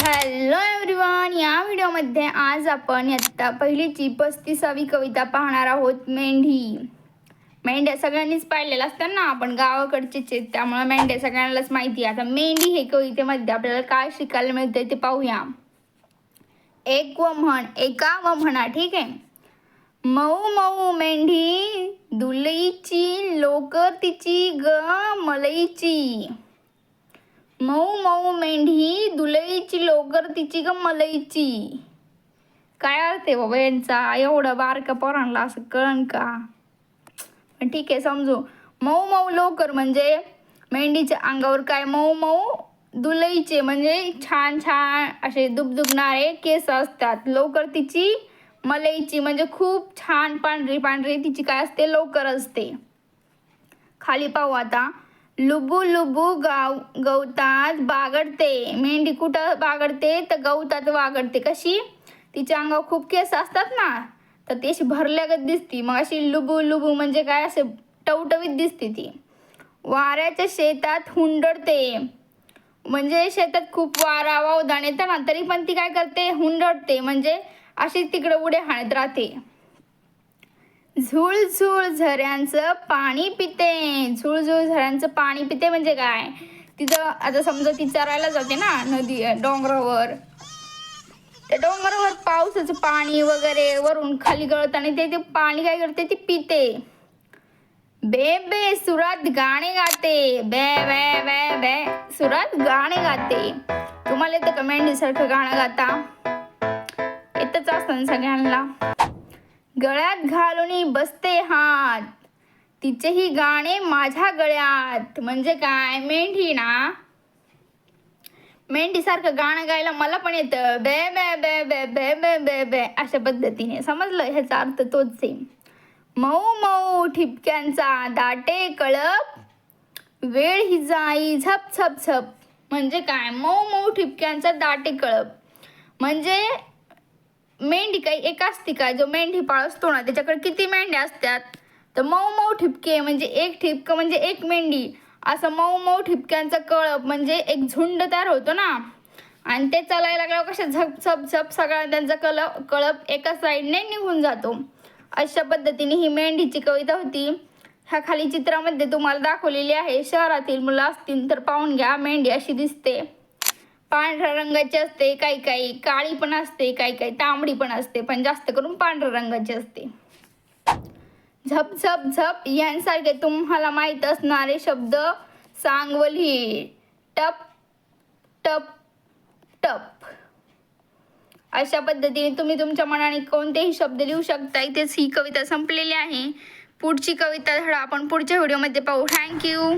Hello everyone, या व्हिडिओमध्ये आज आपण इयत्ता पहिलीची 35वी कविता पाहणार आहोत. मेंढ्या सगळ्यांनीच पाहिलेल्या असतात ना, आपण गावाकडचेच आहेत त्यामुळे मेंढ्या सगळ्यांनाच माहिती आहे. आता मेंढी हे कवितेमध्ये आपल्याला काय शिकायला मिळते ते पाहूया. एका व म्हणा. ठीक आहे. मऊ मऊ मेंढी दुलईची, लोकर तिची ग मलईची. मऊ मऊ मेंढी दुलईची, लोकर तिची ग मलईची. काय अर्थ आहे बाबा यांचा? एवढं बारका पोरांना असं कळण का? पण ठीक आहे, समजू. मऊ मऊ लोकर म्हणजे मेंढीच्या अंगावर काय मऊ मऊ, दुलईचे म्हणजे छान छान असे दुबदुबणारे केस असतात. लोकर तिची, मलईची म्हणजे खूप छान पांढरी पांढरी तिची काय असते, लोकर असते. खाली पाहू आता. लुबू लुबू गवतात बागडते. मेंढी कुठं बागडते तर गवतात बागडते. कशी? तिच्या अंगावर खूप केस असतात ना, तर ती अशी भरल्यागत दिसती. मग अशी लुबू लुबू म्हणजे काय, असे टवटवीत दिसते ती. वाऱ्याच्या शेतात हुंडडते म्हणजे शेतात खूप वारा वावदान येतं ना, तरी पण ती काय करते, हुंडडते म्हणजे अशी तिकडे उड्या हाणत राहते. झुळझुळ झऱ्यांचं पाणी पिते. झुळझुळ झऱ्यांचं पाणी पिते म्हणजे काय, तिथं आता समजा ती चरायला जाते ना नदी डोंगरावर, त्या डोंगरावर पावसाचं पाणी वगैरे वरून खाली गळत आणि ते पाणी काय करते, ती पिते. बे बे सुरात गाणे गाते. बे बे बे बे सुरात गाणे गाते. तुम्हाला येतं का मेंढीसारखं गाणं गाता? येतच असतं सगळ्यांना. गळ्यात घालून बसते हात, तिचेही गाणे माझ्या गळ्यात. म्हणजे काय, मेंढीसारखं गाणं गायला मला पण येतं. बे बे बे बे बे बे बे बे अशा पद्धतीने. समजलं? ह्याचा अर्थ तोच आहे. मऊ मऊ ठिपक्यांचा दाटे कळप, वेळ ही जाई झप झप झप. म्हणजे काय, मऊ मऊ ठिपक्यांचा दाटे कळप म्हणजे मेंढी काही एक असते का, जो मेंढीपाळ असतो ना त्याच्याकडे किती मेंढ्या असतात, तर मऊ मऊ ठिपके म्हणजे एक ठिपकं म्हणजे एक मेंढी. असं मऊ मऊ ठिपक्यांचा कळप म्हणजे एक झुंड तयार होतो ना, आणि ते चालायला लागल्यावर कशा झप झप झप सगळा त्यांचा कळप एका साईडने निघून जातो. अशा पद्धतीने ही मेंढीची कविता होती. ह्या खाली चित्रामध्ये तुम्हाला दाखवलेली आहे. शहरातील मुलं असतील तर पाहून घ्या. मेंढी अशी दिसते. पांढऱ्या रंगाची असते, काही काही काळी पण असते, काही काही तांबडी पण असते, पण जास्त करून पांढऱ्या रंगाची असते. झप झप झप यांसारखे तुम्हाला माहीत असणारे शब्द सांगवली. टप टप टप. अशा पद्धतीने तुम्ही तुमच्या मनाने कोणतेही शब्द लिहू शकता. इथेच ही कविता संपलेली आहे. पुढची कविता धडा आपण पुढच्या व्हिडिओमध्ये पाहू. थँक्यू.